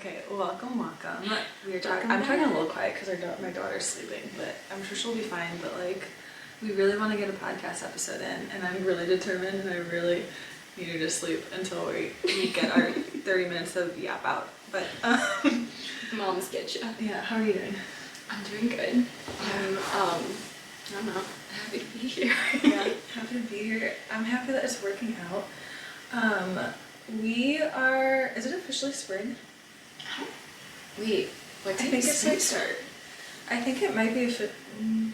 Okay, welcome. We are talking. I'm talking a little quiet because my daughter's sleeping, but I'm sure she'll be fine. But like, we really want to get a podcast episode in, and I'm really determined, and I really need her to sleep until we get our 30 minutes of yap out. But Moms get you. Yeah. How are you doing? I'm doing good. Yeah. I don't know. Happy to be here. Yeah, happy to be here. I'm happy that it's working out. We are. Is it officially spring? Wait, what I think it's like start. I think it might be.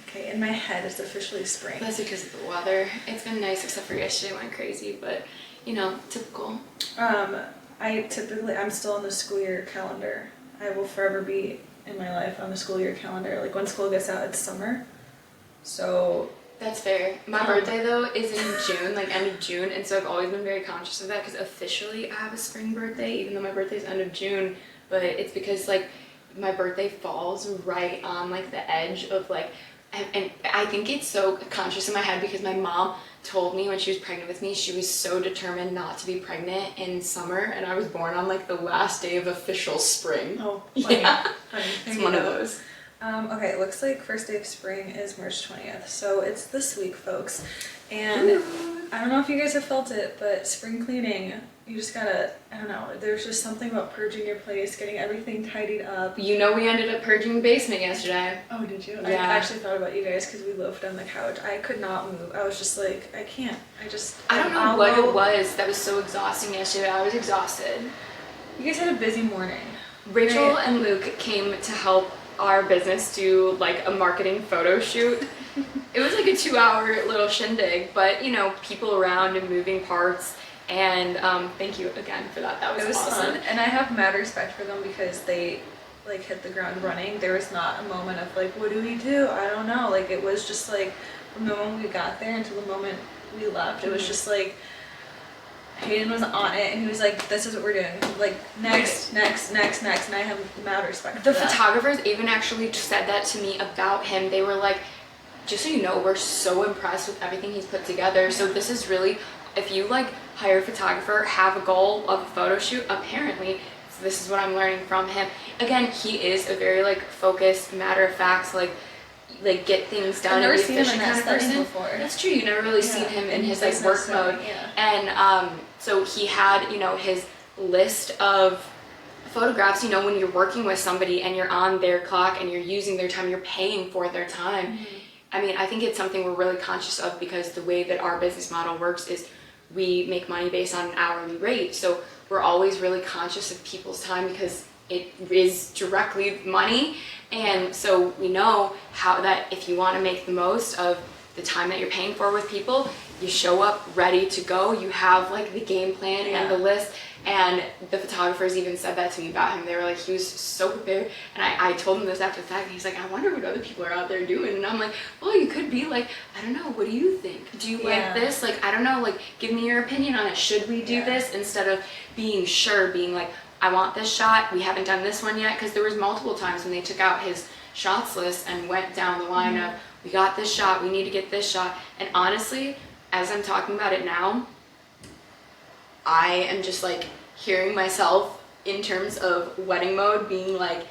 Okay, in my head, it's officially spring. That's because of the weather. It's been nice except for yesterday went crazy, but you know, typical. I'm still on the school year calendar. I will forever be in my life on the school year calendar. Like when school gets out, it's summer. So that's fair. My birthday though is in June, like end of June, and so I've always been very conscious of that because officially I have a spring birthday, even though my birthday's end of June. But it's because like my birthday falls right on like the edge of like, and I think it's so conscious in my head because my mom told me when she was pregnant with me, she was so determined not to be pregnant in summer, and I was born on like the last day of official spring. Oh, funny. Yeah. Funny. It's one of those. Okay, it looks like first day of spring is March 20th, so it's this week, folks. And I don't know if you guys have felt it, but spring cleaning, you just gotta, I don't know, there's just something about purging your place, getting everything tidied up. You know, we ended up purging the basement yesterday. Oh, did you? Yeah. I actually thought about you guys because we loafed on the couch. I could not move. I was just like, I can't. I don't know what it was that was so exhausting yesterday. I was exhausted. You guys had a busy morning. Rachel and Luke came to help our business do like a marketing photo shoot. It was like a 2-hour little shindig, but you know, people around and moving parts. And thank you again for that. That was awesome. Fun. And I have mad respect for them because they like hit the ground running. There was not a moment of like, what do we do? I don't know. Like it was just like from the moment we got there until the moment we left, it was just like Hayden was on it and he was like, this is what we're doing. Like next, and I have mad respect for the that. Photographers even actually said that to me about him. They were like, just so you know, we're so impressed with everything he's put together. So this is really, if you like hire a photographer, have a goal of a photo shoot, apparently this is what I'm learning from him. Again, he is a very like focused, matter of fact, like get things done. I've never seen him in that person before. That's true. You never really seen him in his like work mode. Yeah. And so he had, you know, his list of photographs. You know, when you're working with somebody and you're on their clock and you're using their time, you're paying for their time. Mm-hmm. I mean, I think it's something we're really conscious of because the way that our business model works is we make money based on an hourly rate. So we're always really conscious of people's time because it is directly money. And so we know how that if you want to make the most of the time that you're paying for with people, you show up ready to go. You have like the game plan and the list. And the photographers even said that to me about him. They were like, he was so prepared. And I told him this after the fact. And he's like, I wonder what other people are out there doing. And I'm like, well, you could be like, I don't know. What do you think? Do you like this? Like, I don't know. Like, give me your opinion on it. Should we do this? Instead of being sure, being like, I want this shot. We haven't done this one yet. Because there was multiple times when they took out his shots list and went down the line of, we got this shot. We need to get this shot. And honestly, as I'm talking about it now, I am just like hearing myself in terms of wedding mode being like,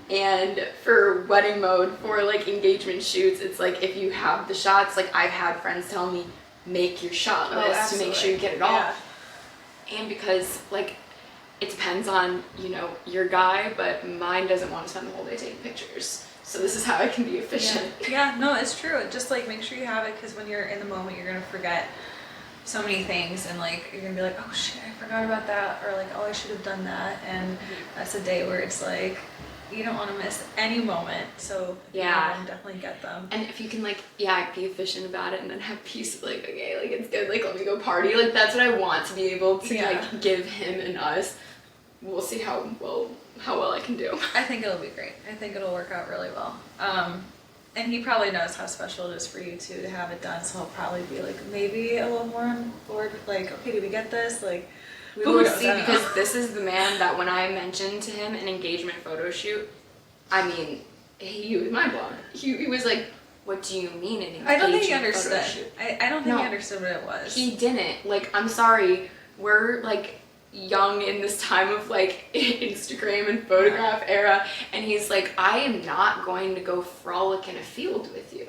and for wedding mode for like engagement shoots, it's like if you have the shots, like I've had friends tell me, make your shot list to make sure you get it all. And because like it depends on, you know, your guy, but mine doesn't want to spend the whole day taking pictures. So this is how I can be efficient. Yeah, no, it's true. Just like make sure you have it because when you're in the moment, you're going to forget so many things and like you're gonna be like, oh shit, I forgot about that, or like, oh, I should have done that. And that's a day where it's like you don't want to miss any moment, so definitely get them. And if you can like be efficient about it and then have peace, like, okay, like it's good, like let me go party, like that's what I want to be able to like give him and us. We'll see how well I can do. I think it'll be great. I think it'll work out really well. And he probably knows how special it is for you too to have it done, so he'll probably be like maybe a little more on board with like, okay, did we get this? Like, we'll see, because this is the man that when I mentioned to him an engagement photo shoot, I mean, he was mind blown. He was like, what do you mean an engagement photo shoot? I don't think he understood. I don't think he understood what it was. He didn't. Like, I'm sorry, we're like young in this time of like Instagram and photograph era, and he's like, I am not going to go frolic in a field with you.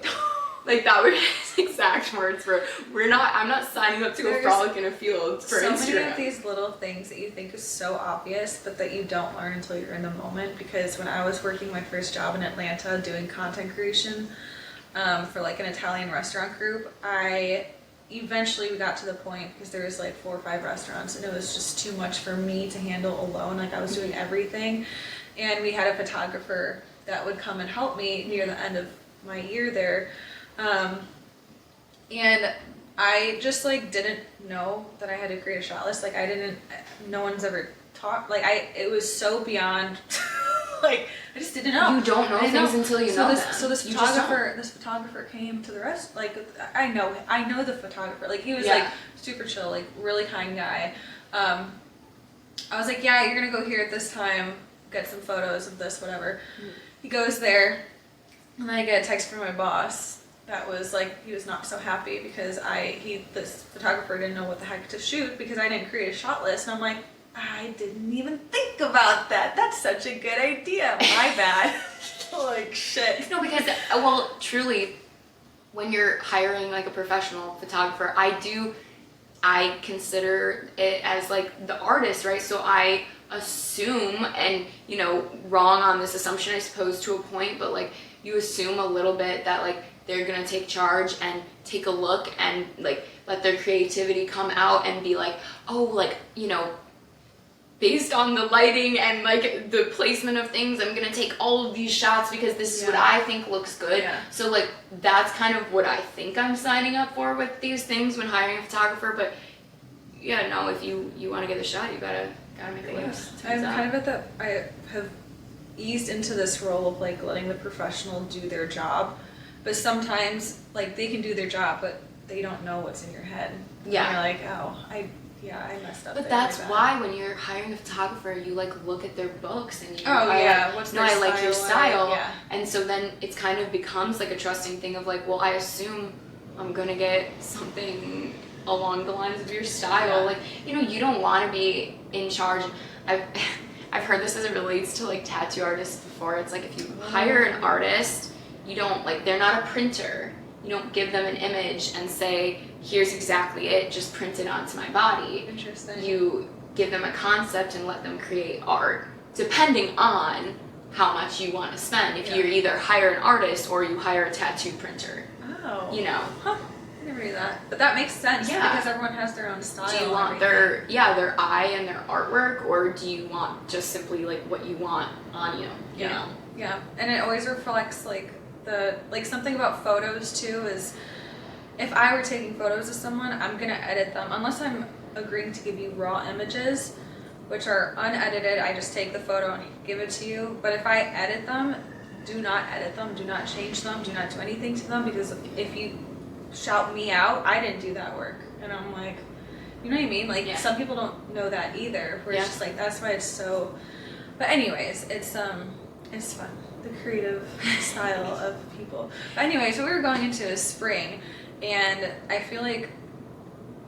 Like that were his exact words for, I'm not signing up to go frolic in a field for so Instagram. So many of these little things that you think is so obvious, but that you don't learn until you're in the moment. Because when I was working my first job in Atlanta doing content creation for like an Italian restaurant group, eventually we got to the point, because there was like 4 or 5 restaurants, and it was just too much for me to handle alone. Like I was doing everything, and we had a photographer that would come and help me near the end of my year there. And I just like didn't know that I had to create a shot list. Like no one's ever taught, like it was so beyond, like I just didn't know. You don't know things until you know them. So this photographer came to the rest, like I know the photographer, like he was like super chill, like really kind guy. I was like, yeah, you're gonna go here at this time, get some photos of this, whatever. He goes there, and I get a text from my boss that was like, he was not so happy because this photographer didn't know what the heck to shoot because I didn't create a shot list. And I'm like, I didn't even think about that. That's such a good idea. My bad. Like shit. No, because, well, truly, when you're hiring like a professional photographer, I consider it as like the artist, right? So I assume, and you know, wrong on this assumption, I suppose, to a point, but like you assume a little bit that like they're gonna take charge and take a look and like let their creativity come out and be like, oh, like, you know, based on the lighting and like the placement of things, I'm gonna take all of these shots because this is what I think looks good. So like that's kind of what I think I'm signing up for with these things when hiring a photographer. But yeah, no, if you want to get a shot, you gotta make a list. I'm kind of I have eased into this role of like letting the professional do their job, but sometimes like they can do their job, but they don't know what's in your head. Yeah. And you're like, oh, I messed up. But that's why when you're hiring a photographer, you like look at their books and you what's their I like your style. Yeah. And so then it's kind of becomes like a trusting thing of like, well, I assume I'm gonna get something along the lines of your style. Like, you know, you don't want to be in charge. I've heard this as it relates to like tattoo artists before. It's like if you hire an artist, you don't like, they're not a printer. You don't give them an image and say, here's exactly it, just print it onto my body. Interesting. You give them a concept and let them create art, depending on how much you want to spend. If you either hire an artist or you hire a tattoo printer. Oh. You know. Huh. I never knew that. But that makes sense because everyone has their own style. Do you want their eye and their artwork, or do you want just simply like what you want on you? You know? Yeah. And it always reflects like something about photos too is if I were taking photos of someone, I'm gonna edit them unless I'm agreeing to give you raw images, which are unedited. I just take the photo and give it to you. But if I edit them, do not edit them, do not change them, do not do anything to them, because if you shout me out, I didn't do that work. And I'm like, you know what I mean? Like some people don't know that either. Where it's just like, that's why it's so. But anyways, it's fun. The creative style of people. But anyways, what we were going into is spring, and I feel like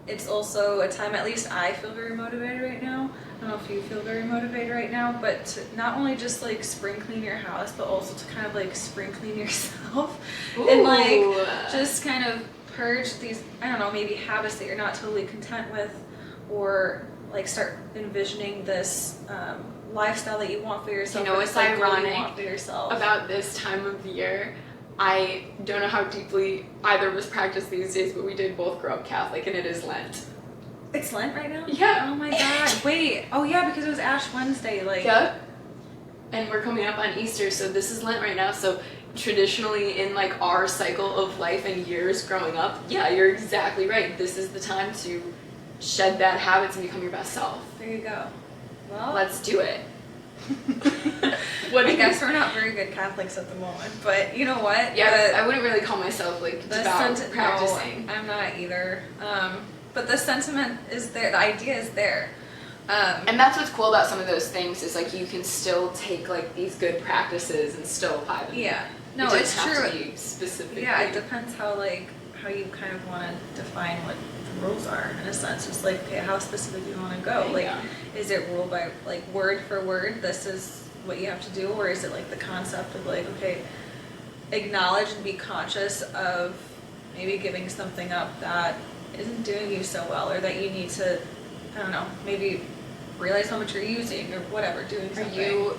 it's also a time, at least I feel very motivated right now. I don't know if you feel very motivated right now, but to not only just like spring clean your house, but also to kind of like spring clean yourself. Ooh. And like just kind of purge these, I don't know, maybe habits that you're not totally content with, or like start envisioning this lifestyle that you want for yourself. You know, it's ironic for yourself. About this time of the year. I don't know how deeply either of us practice these days, but we did both grow up Catholic, and it is Lent. It's Lent right now? Yeah. Oh my god. Wait. Oh yeah, because it was Ash Wednesday. Like. Yep. And we're coming up on Easter, so this is Lent right now. So traditionally in like our cycle of life and years growing up, yeah, you're exactly right. This is the time to shed bad habits and become your best self. There you go. Well, let's do it. I guess we're not very good Catholics at the moment, but you know what? Yeah, I wouldn't really call myself like devout practicing. No, I'm not either. But the sentiment is there. The idea is there. And that's what's cool about some of those things is like you can still take like these good practices and still apply them. Yeah. No, it it's have true. To be specific. Yeah, it depends how you kind of want to define what the rules are, in a sense. It's like, okay, how specific do you want to go? Like, Yeah. is it rule by, like, word for word, this is what you have to do? Or is it, like, the concept of, like, okay, acknowledge and be conscious of maybe giving something up that isn't doing you so well, or that you need to, I don't know, maybe realize how much you're using, or whatever, doing something. Are you,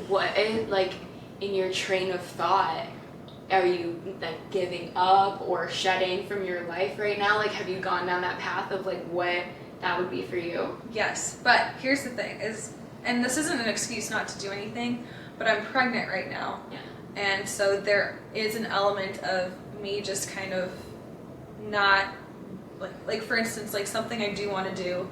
what, like, in your train of thought, are you, like, giving up or shedding from your life right now? Like, have you gone down that path of, like, what that would be for you? Yes, but here's the thing is, and this isn't an excuse not to do anything, but I'm pregnant right now. Yeah. And so there is an element of me just kind of not, like for instance, like something I do want to do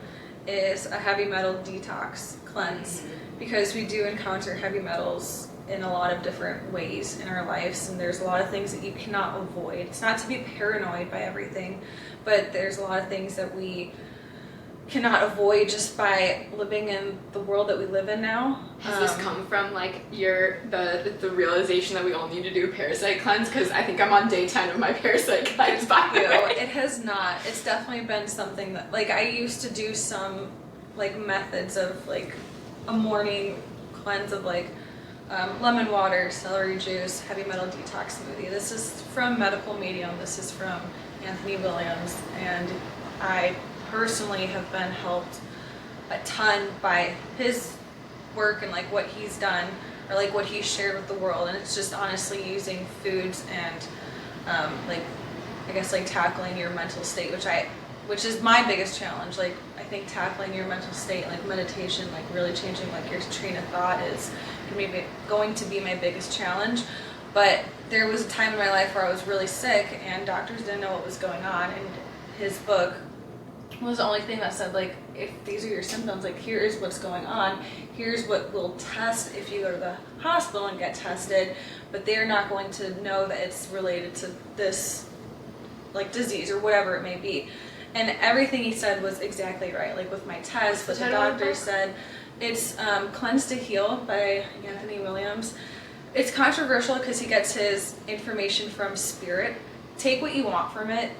is a heavy metal detox cleanse, because we do encounter heavy metals in a lot of different ways in our lives, and there's a lot of things that you cannot avoid. It's not to be paranoid by everything, but there's a lot of things that we cannot avoid just by living in the world that we live in now. Has this come from, like, the realization that we all need to do a parasite cleanse? Because I think I'm on day 10 of my parasite cleanse, by the way. It has not. It's definitely been something that, like, I used to do some, like, methods of, like, a morning cleanse of, like, lemon water, celery juice, heavy metal detox smoothie. This is from Medical Medium. This is from Anthony Williams, and I personally have been helped a ton by his work and, like, what he's done, or, like, what he's shared with the world. And it's just honestly using foods and like, I guess, like, tackling your mental state, which is my biggest challenge. Like, I think tackling your mental state, like meditation, like really changing, like, your train of thought is going to be my biggest challenge. But there was a time in my life where I was really sick and doctors didn't know what was going on, and his book was the only thing that said, like, if these are your symptoms, like, here's what's going on, here's what we'll test if you go to the hospital and get tested, but they're not going to know that it's related to this, like, disease or whatever it may be. And everything he said was exactly right. Like, with my test, what the doctor said, it's Cleanse to Heal by Anthony Williams. It's controversial because he gets his information from spirit. Take what you want from it.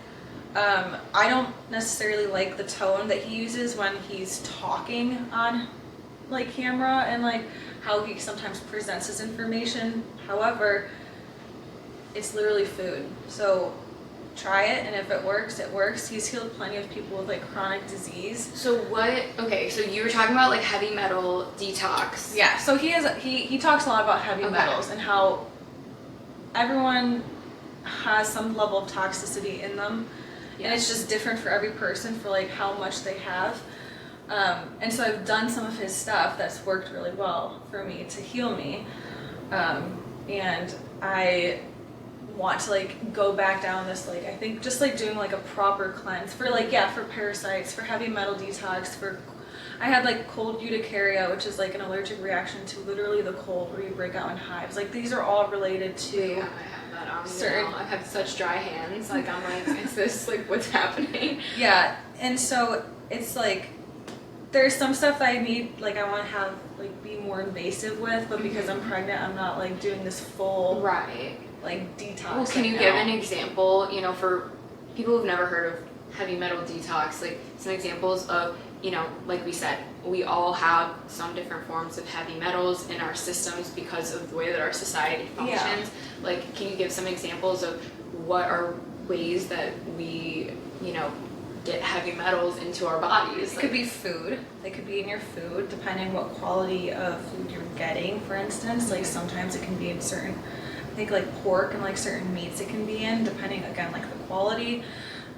I don't necessarily like the tone that he uses when he's talking on, like, camera, and, like, how he sometimes presents his information. However, it's literally food. So try it, and if it works, it works. He's healed plenty of people with, like, chronic disease. So okay, so you were talking about, like, heavy metal detox. Yeah, so he talks a lot about heavy metals and how everyone has some level of toxicity in them. Yes. And it's just different for every person for, like, how much they have. And so I've done some of his stuff that's worked really well for me to heal me. And I want to, like, go back down this, like, I think just, like, doing, like, a proper cleanse for, like, yeah, for parasites, for heavy metal detox, I had, like, cold urticaria, which is, like, an allergic reaction to literally the cold where you break out in hives. Like, these are all related to... Yeah, I have that on certain... I've had such dry hands. Like, I'm like, is this, like, what's happening? Yeah, and so it's, like, there's some stuff that I need, like, I want to have, like, be more invasive with, but because I'm pregnant, I'm not, like, doing this full... Right. Like, detox. Well, can you give an example, you know, for people who've never heard of heavy metal detox, like, some examples of, you know, like we said, we all have some different forms of heavy metals in our systems because of the way that our society functions. Yeah. Like, can you give some examples of what are ways that we, you know, get heavy metals into our bodies? It could be food. They could be in your food, depending what quality of food you're getting, for instance. Like, sometimes it can be in certain... I think, like, pork and, like, certain meats it can be in, depending, again, like, the quality.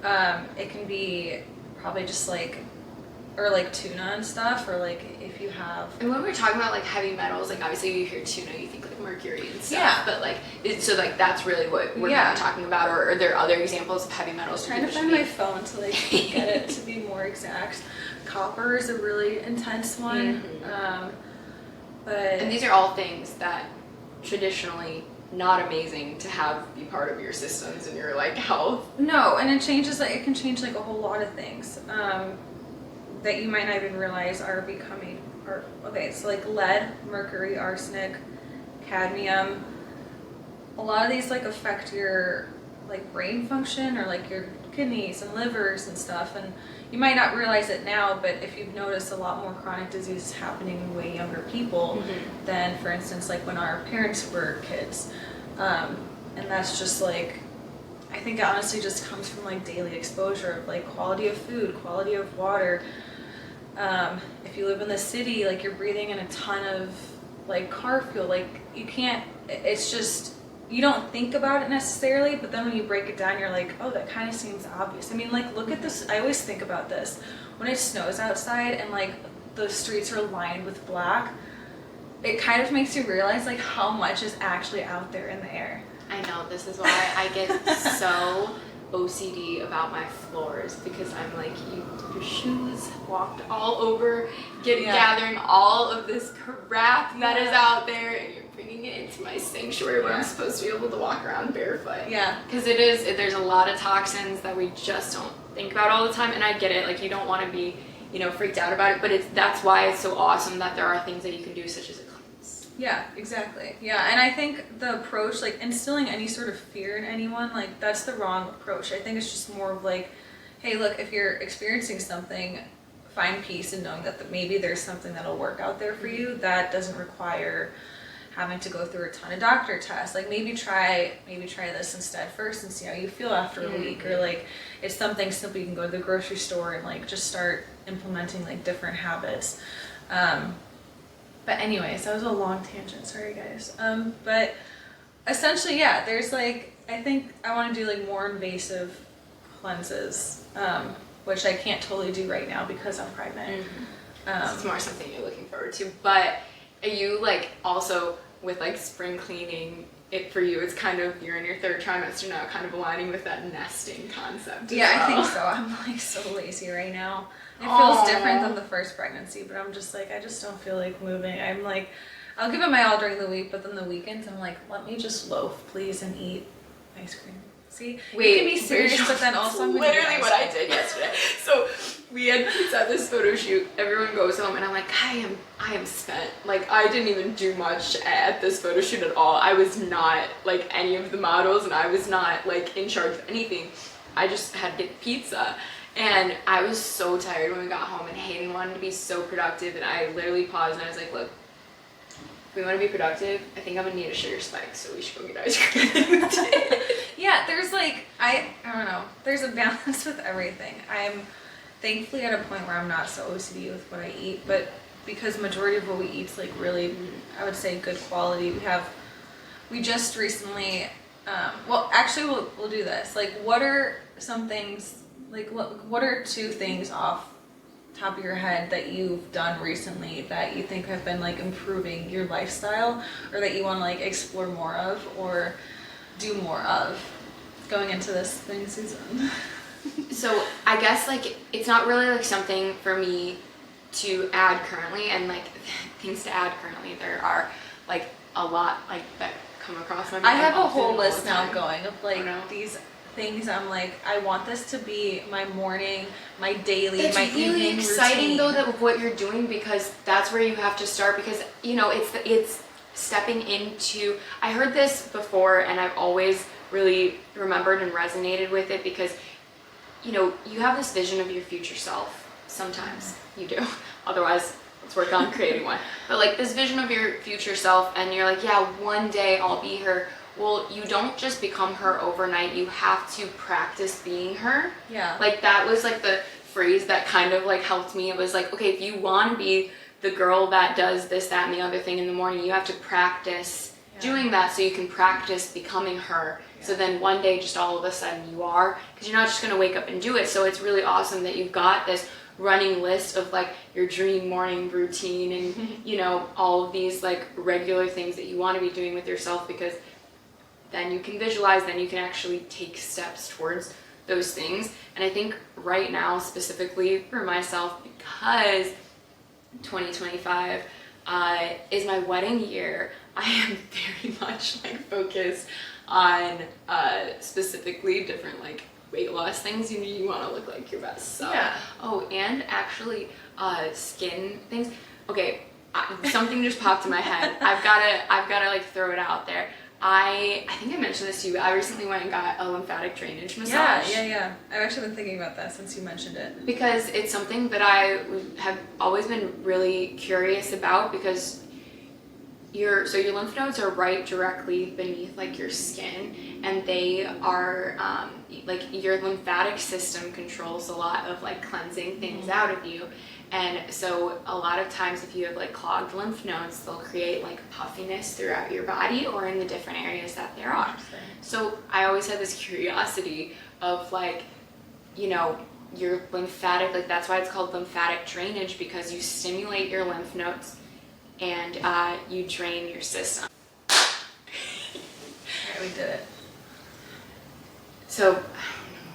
It can be probably just, like, or, like, tuna and stuff, or, like, if you have... And when we're talking about, like, heavy metals, like, obviously you hear tuna, you think, like, mercury and stuff. Yeah. But, like, so, like, that's really what we're kind of talking about, or are there other examples of heavy metals? I'm trying to find my phone to, like, get it to be more exact. Copper is a really intense one. And these are all things that traditionally... not amazing to have be part of your systems and your, like, health. No, and it changes, like, it can change, like, a whole lot of things that you might not even realize are becoming, okay, so, like, lead, mercury, arsenic, cadmium, a lot of these, like, affect your, like, brain function, or, like, your kidneys and livers and stuff. And you might not realize it now, but if you've noticed a lot more chronic disease happening in way younger people than, for instance, like when our parents were kids. And that's just like, I think it honestly just comes from like daily exposure of like quality of food, quality of water. If you live in the city, like you're breathing in a ton of like car fuel, like you can't, it's just, you don't think about it necessarily, but then when you break it down, you're like, oh, that kind of seems obvious. I mean, like, look at this. I always think about this when it snows outside and like the streets are lined with black. It kind of makes you realize like how much is actually out there in the air. I know, this is why I get so OCD about my floors, because I'm like, your shoes walked all over, gathering all of this crap that is out there, and you're bringing it into my sanctuary where I'm supposed to be able to walk around barefoot. Yeah. Because there's a lot of toxins that we just don't think about all the time, and I get it, like you don't want to be, freaked out about it, but that's why it's so awesome that there are things that you can do, such as a cleanse. Yeah, exactly. Yeah, and I think the approach, like instilling any sort of fear in anyone, like that's the wrong approach. I think it's just more of like, hey, look, if you're experiencing something, find peace in knowing that maybe there's something that'll work out there for you that doesn't require having to go through a ton of doctor tests. Like maybe try this instead first and see how you feel after a week, or like it's something simple. You can go to the grocery store and like just start implementing like different habits. But anyways, that was a long tangent, sorry guys. But essentially, yeah, there's like, I think I want to do like more invasive cleanses, which I can't totally do right now because I'm pregnant. It's more something you're looking forward to. But are you like also with like spring cleaning, for you, it's kind of, you're in your third trimester now, kind of aligning with that nesting concept. Yeah, I think so. I'm like so lazy right now. It feels different than the first pregnancy, but I'm just like, I just don't feel like moving. I'm like, I'll give it my all during the week, but then the weekends I'm like, let me just loaf, please, and eat ice cream. See, wait, you can be serious, but then also I'm literally what I did yesterday. So we had pizza at this photo shoot. Everyone goes home, and I'm like, I am spent. Like I didn't even do much at this photo shoot at all. I was not like any of the models, and I was not like in charge of anything. I just had to get pizza. And I was so tired when we got home, and Hayden wanted to be so productive, and I literally paused and I was like, look, if we want to be productive, I think I'm gonna need a sugar spike, so we should go get ice cream. Yeah, there's like, I don't know, there's a balance with everything. I'm thankfully at a point where I'm not so OCD with what I eat, but because majority of what we eat is like really, I would say good quality. We just recently, well actually we'll do this. Like what are some things, like what are 2 things off top of your head that you've done recently that you think have been like improving your lifestyle, or that you want to like explore more of or do more of going into this spring season? So I guess like it's not really like something for me to add currently, and like things to add currently, there are like a lot like that come across my mind. I have a whole list now going of like these things. I'm like, I want this to be my morning, my daily, it's my really evening exciting routine. though that what you're doing, because that's where you have to start, because it's stepping into, I heard this before and I've always really remembered and resonated with it, because you have this vision of your future self. Sometimes you do, otherwise let's work on creating one. But like this vision of your future self, and you're like, yeah, one day I'll be her. Well, you don't just become her overnight. You have to practice being her. Yeah. Like that was like the phrase that kind of like helped me. It was like, okay, if you want to be the girl that does this, that, and the other thing in the morning, you have to practice doing that so you can practice becoming her. Yeah. So then one day, just all of a sudden you are, because you're not just going to wake up and do it. So it's really awesome that you've got this running list of like your dream morning routine and, all of these like regular things that you want to be doing with yourself, because then you can visualize, then you can actually take steps towards those things. And I think right now, specifically for myself, because 2025 is my wedding year, I am very much like focused on specifically different like weight loss things. You want to look like your best self. Yeah. Oh, and actually skin things. Okay, something just popped in my head. I've gotta like throw it out there. I think I mentioned this to you. I recently went and got a lymphatic drainage massage. Yeah. I've actually been thinking about that since you mentioned it. Because it's something that I have always been really curious about, because your lymph nodes are right directly beneath like your skin, and they are like your lymphatic system controls a lot of like cleansing things out of you. And so a lot of times if you have like clogged lymph nodes, they'll create like puffiness throughout your body or in the different areas that there are. So I always had this curiosity of like, you know, your lymphatic, like that's why it's called lymphatic drainage, because you stimulate your lymph nodes and you drain your system. Alright, we did it. So, I don't know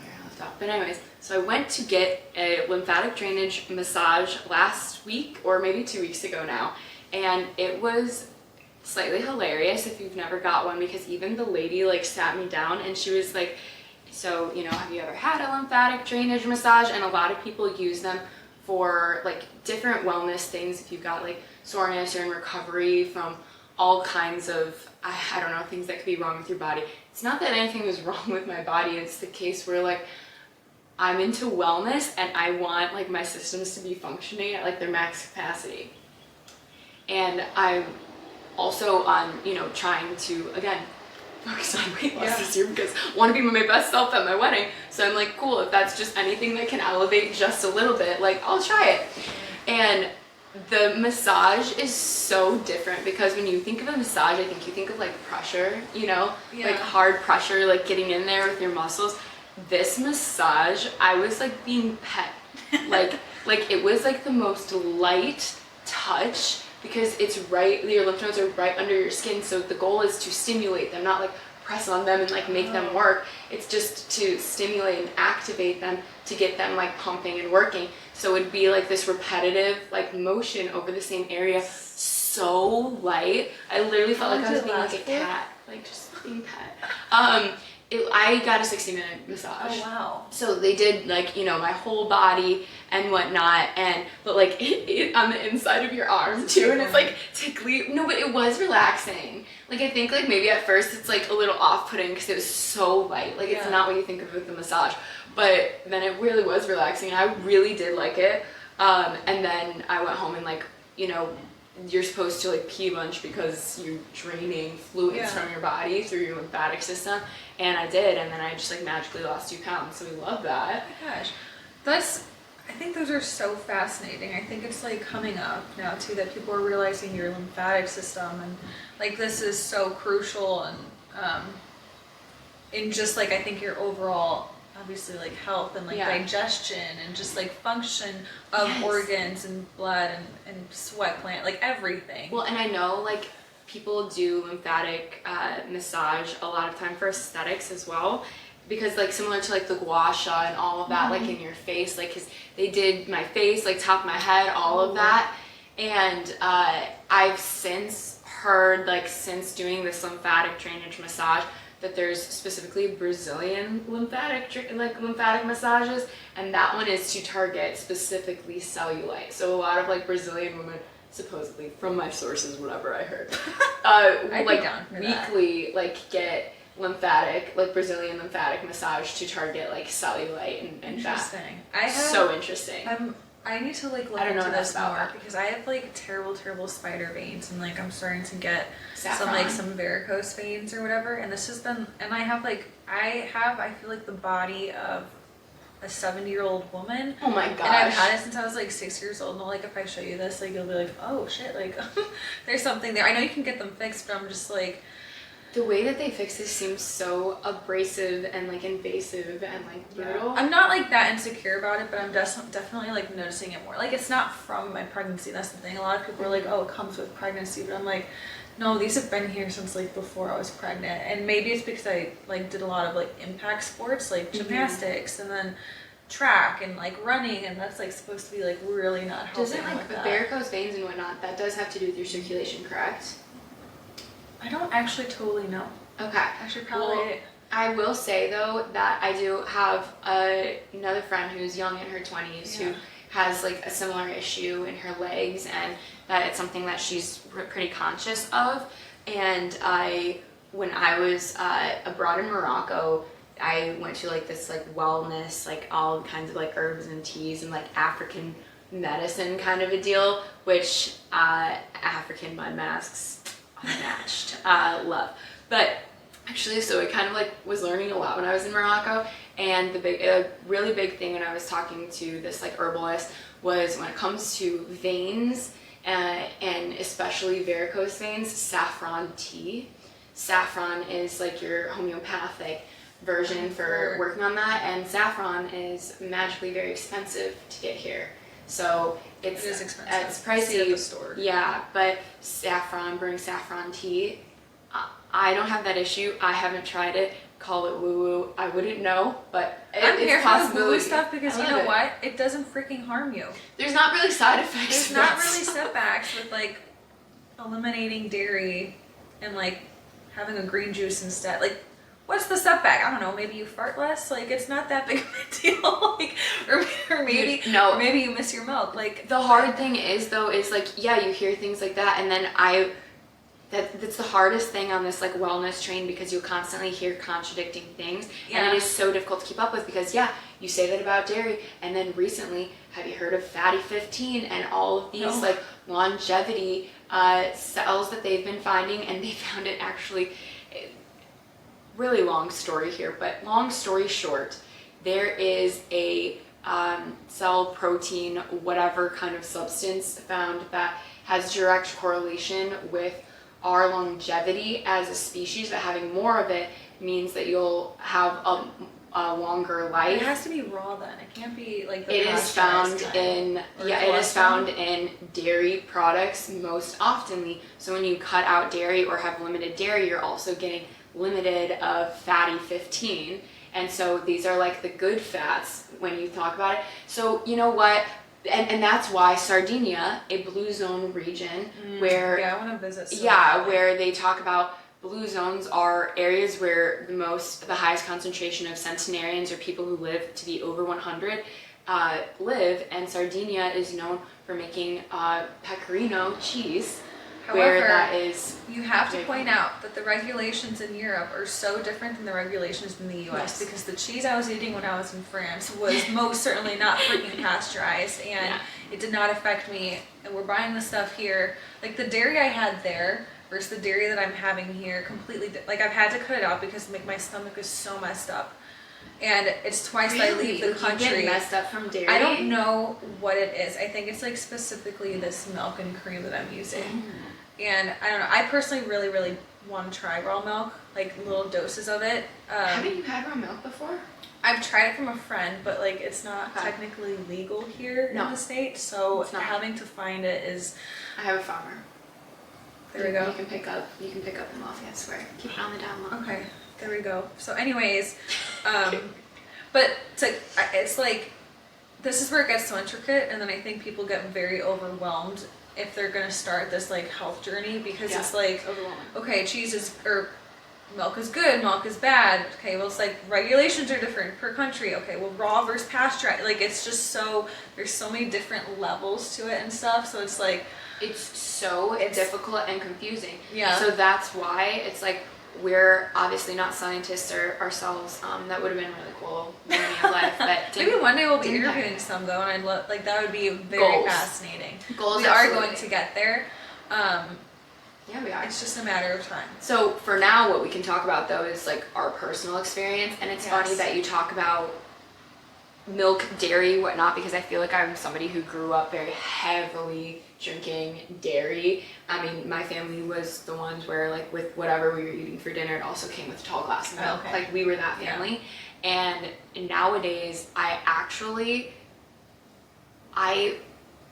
where I left off, but anyways, so I went to get a lymphatic drainage massage last week, or maybe 2 weeks ago now, and it was slightly hilarious if you've never got one, because even the lady like sat me down and she was like, so, you know, have you ever had a lymphatic drainage massage? And a lot of people use them for like different wellness things, if you've got like soreness or in recovery from all kinds of, I don't know, things that could be wrong with your body. It's not that anything was wrong with my body, it's the case where like I'm into wellness and I want like my systems to be functioning at like their max capacity. And I'm also on, you know, trying to, again, focus on weight loss this year, because I want to be my best self at my wedding. So I'm like, cool, if that's just anything that can elevate just a little bit, like I'll try it. And the massage is so different, because when you think of a massage, I think you think of like pressure, you know, like hard pressure, like getting in there with your muscles. This massage, I was like being pet. like it was like the most light touch, because it's right, your lymph nodes are right under your skin, so the goal is to stimulate them, not like press on them and like make them work. It's just to stimulate and activate them to get them like pumping and working. So it'd be like this repetitive like motion over the same area, so light. I literally felt like I was being like a cat, like just being pet. I got a 60-minute massage. Oh wow. So they did like, you know, my whole body and whatnot, but like it on the inside of your arm too, and it's like tickly. No, but it was relaxing. Like I think like maybe at first it's like a little off-putting because it was so light. Like it's not what you think of with the massage, but then it really was relaxing, and I really did like it. And then I went home and like, you know, you're supposed to like pee a bunch because you're draining fluids from your body through your lymphatic system, and I did, and then I just like magically lost 2 pounds, so we love that. Oh my gosh, I think those are so fascinating. I think it's like coming up now too that people are realizing your lymphatic system, and like this is so crucial, and in just like I think your overall obviously like health and like digestion and just like function of organs and blood and sweat gland, like everything. Well, and I know like people do lymphatic massage a lot of time for aesthetics as well, because like similar to like the gua sha and all of that, like in your face, like because they did my face, like top of my head, all of that. And I've since heard, like since doing this lymphatic drainage massage, that there's specifically Brazilian lymphatic massages, and that one is to target specifically cellulite. So a lot of like Brazilian women, supposedly from my sources, whatever I heard, like weekly like get lymphatic, like Brazilian lymphatic massage to target like cellulite and fat. So interesting. I need to like look into this more, because I have like terrible spider veins, and like I'm starting to get some varicose veins or whatever, and this has been, and I feel like the body of a 70-year-old woman. Oh my gosh. And I've had it since I was like 6 years old, and like if I show you this, like you'll be like, oh shit, like there's something there. I know you can get them fixed, but I'm just like, the way that they fix this seems so abrasive and like invasive and like brutal. I'm not like that insecure about it, but I'm definitely like noticing it more. Like it's not from my pregnancy, that's the thing. A lot of people are like, oh, it comes with pregnancy, but I'm like, no, these have been here since like before I was pregnant. And maybe it's because I like did a lot of like impact sports, like gymnastics and then track and like running, and that's like supposed to be like really not helping. Doesn't like varicose veins and whatnot, that does have to do with your circulation, correct? I don't actually totally know. Okay. I should probably... Well, I will say though that I do have another friend who's young in her 20s who has like a similar issue in her legs, and that it's something that she's pretty conscious of. And I when I was abroad in Morocco, I went to like this like wellness, like all kinds of like herbs and teas and like African medicine kind of a deal, which African mud masks unmatched, love. But actually, so I kind of like was learning a lot when I was in Morocco, and a really big thing when I was talking to this like herbalist was when it comes to veins and especially varicose veins, saffron tea. Saffron is like your homeopathic version for working on that, and saffron is magically very expensive to get here. So it is expensive. It's pricey. See it at the store. Yeah, but brewing saffron tea, I don't have that issue. I haven't tried it. Call it woo-woo. I wouldn't know, but I'm it's here for the woo stuff because you know it. what? It doesn't freaking harm you. There's not really side effects. There's not really setbacks with like eliminating dairy and like having a green juice instead. Like, what's the setback? I don't know. Maybe you fart less. Like, it's not that big of a deal. Like, or maybe or maybe you miss your milk. Like, the hard thing is though is like, yeah, you hear things like that, and then that's the hardest thing on this like wellness train, because you'll constantly hear contradicting things, and it is so difficult to keep up with, because yeah, you say that about dairy, and then recently, have you heard of fatty 15 and all of these like longevity cells that they've been finding, and they found it actually, really long story here, but long story short, there is a cell protein, whatever kind of substance found that has direct correlation with our longevity as a species, but having more of it means that you'll have a longer life. It has to be raw then. It can't be like the it is found in dairy products most oftenly. So when you cut out dairy or have limited dairy, you're also getting limited of fatty 15. And so these are like the good fats when you talk about it. So you know what? And that's why Sardinia, a blue zone region, where I want to visit. Where they talk about blue zones are areas where the highest concentration of centenarians, or people who live to be over 100, live. And Sardinia is known for making pecorino cheese. However, you have to point out that the regulations in Europe are so different than the regulations in the US, because the cheese I was eating when I was in France was most certainly not freaking pasteurized, and it did not affect me. And we're buying the stuff here, like the dairy I had there versus the dairy that I'm having here, completely, like I've had to cut it out because my stomach is so messed up. And it's twice I leave the country. You get messed up from dairy? I don't know what it is. I think it's like specifically this milk and cream that I'm using. And I don't know, I personally really, really want to try raw milk, like little doses of it. Haven't you had raw milk before? I've tried it from a friend, but like it's not technically legal here in the States, so having to find it is... I have a farmer. There we go. You can pick up the milk, I swear. Keep it on the down low. Okay, there we go. So anyways, but it's like, this is where it gets so intricate, and then I think people get very overwhelmed if they're gonna start this like health journey, because it's like, okay, cheese is, or milk is good, milk is bad. Okay, well it's like regulations are different per country. Okay, well raw versus pasteurized, like it's just so, there's so many different levels to it and stuff, so it's like, it's difficult and confusing. Yeah. So that's why it's like, we're obviously not scientists ourselves. That would have been really cool learning of life, but maybe one day we'll be interviewing some though, and I'd love, like that would be very fascinating. We are going to get there. Yeah, we are. It's just a matter of time. So for now, what we can talk about though is like our personal experience, and it's funny that you talk about milk, dairy, whatnot, because I feel like I'm somebody who grew up very heavily drinking dairy. I mean, my family was the ones where like with whatever we were eating for dinner, it also came with a tall glass of milk. Like we were that family. And nowadays I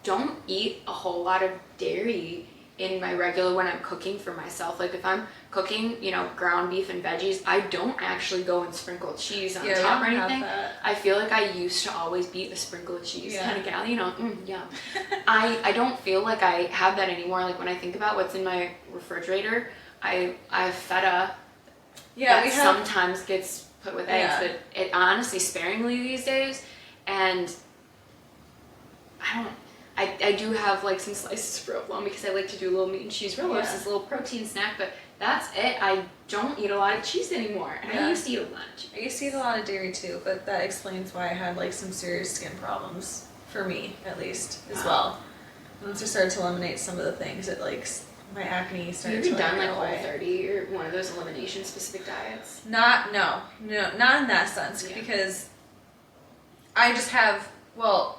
don't eat a whole lot of dairy in my regular, when I'm cooking for myself. Like if I'm cooking, ground beef and veggies, I don't actually go and sprinkle cheese on top or anything. I feel like I used to always be a sprinkle of cheese kind of gal, yeah. I don't feel like I have that anymore. Like when I think about what's in my refrigerator, I have feta that sometimes gets put with eggs, but it honestly sparingly these days. And I do have like some slices of provolone because I like to do a little meat and cheese roll as a little protein snack, but that's it. I don't eat a lot of cheese anymore. And Yeah. I used to eat a lot of cheese. I used to eat a lot of dairy too, but that explains why I had like some serious skin problems, for me at least, as well. Once I started to eliminate some of the things, it like my acne Have started you to ever done like go away. Whole30 or one of those elimination specific diets? No, not in that sense, Yeah. because I just have, well,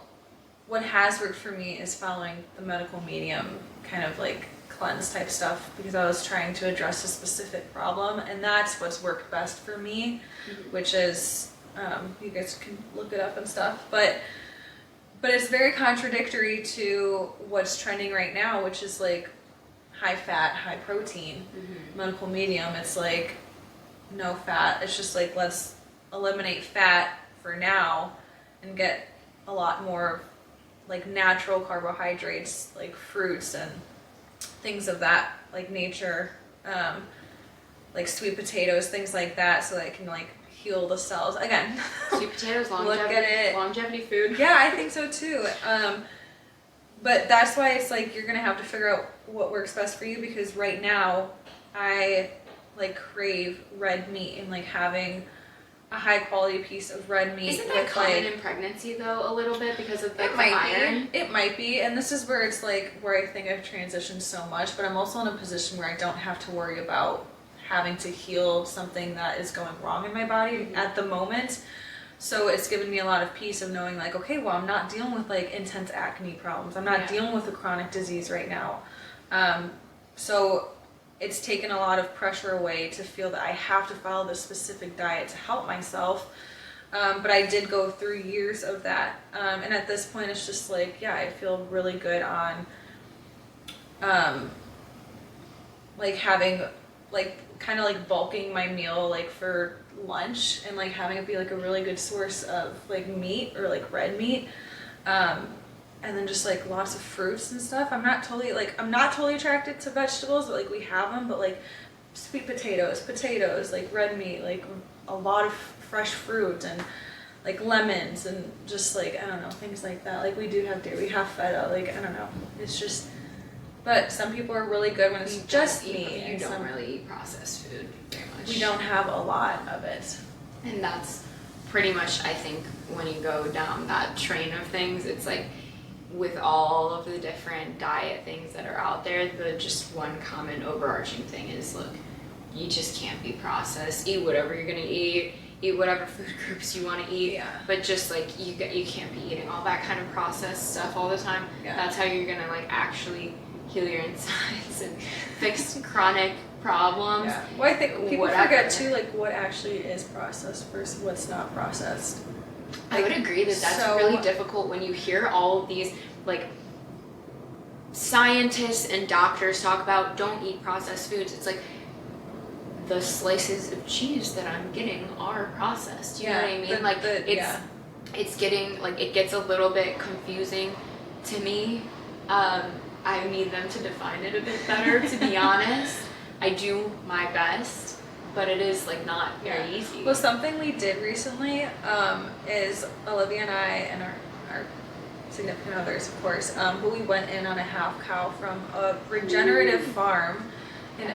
what has worked for me is following the medical medium kind of like cleanse type stuff, because I was trying to address a specific problem, and that's what's worked best for me, which is, you guys can look it up and stuff, but it's very contradictory to what's trending right now, which is like high fat, high protein, medical medium. It's like no fat. It's just like, let's eliminate fat for now and get a lot more like natural carbohydrates, like fruits and things of that like nature, like sweet potatoes, things like that, so that it can like heal the cells again. Sweet potatoes, Look at it. longevity food. Yeah, I think so too. But that's why it's like you're gonna have to figure out what works best for you, because right now I like crave red meat, and like having a high quality piece of red meat. Isn't that with, common like, in pregnancy though, a little bit, because of like it the might iron? be. It might be, and this is where it's like where I think I've transitioned so much, but I'm also in a position where I don't have to worry about having to heal something that is going wrong in my body at the moment. So it's given me a lot of peace of knowing like, okay, well, I'm not dealing with like intense acne problems. I'm not dealing with a chronic disease right now. So it's taken a lot of pressure away to feel that I have to follow this specific diet to help myself. But I did go through years of that. And at this point, it's just like, yeah, I feel really good on like having like kind of like bulking my meal like for lunch, and like having it be like a really good source of like meat or like red meat, and then just like lots of fruits and stuff. I'm not totally attracted to vegetables, but like we have them, but like sweet potatoes, like red meat, like a lot of fresh fruit, and like lemons, and just like I don't know, things like that. Like we do have dairy, we have feta, like I don't know, it's just. But some people are really good when it's just meat. You don't really eat processed food very much. We don't have a lot of it. And that's pretty much, I think, when you go down that train of things, it's like with all of the different diet things that are out there, the just one common overarching thing is, look, you just can't be processed. Eat whatever you're gonna eat whatever food groups you want to eat, but just like you can't be eating all that kind of processed stuff all the time. That's how you're gonna like actually heal your insides and fix chronic problems. Yeah. Well, I think people forget too, like what actually is processed versus what's not processed. I would agree that that's really difficult when you hear all of these like scientists and doctors talk about don't eat processed foods. It's like the slices of cheese that I'm getting are processed. You know what I mean? It's getting like it gets a little bit confusing to me. I need them to define it a bit better, to be honest. I do my best, but it is like not very easy. Well, something we did recently is Olivia and I and our significant others, of course, but we went in on a half cow from a regenerative farm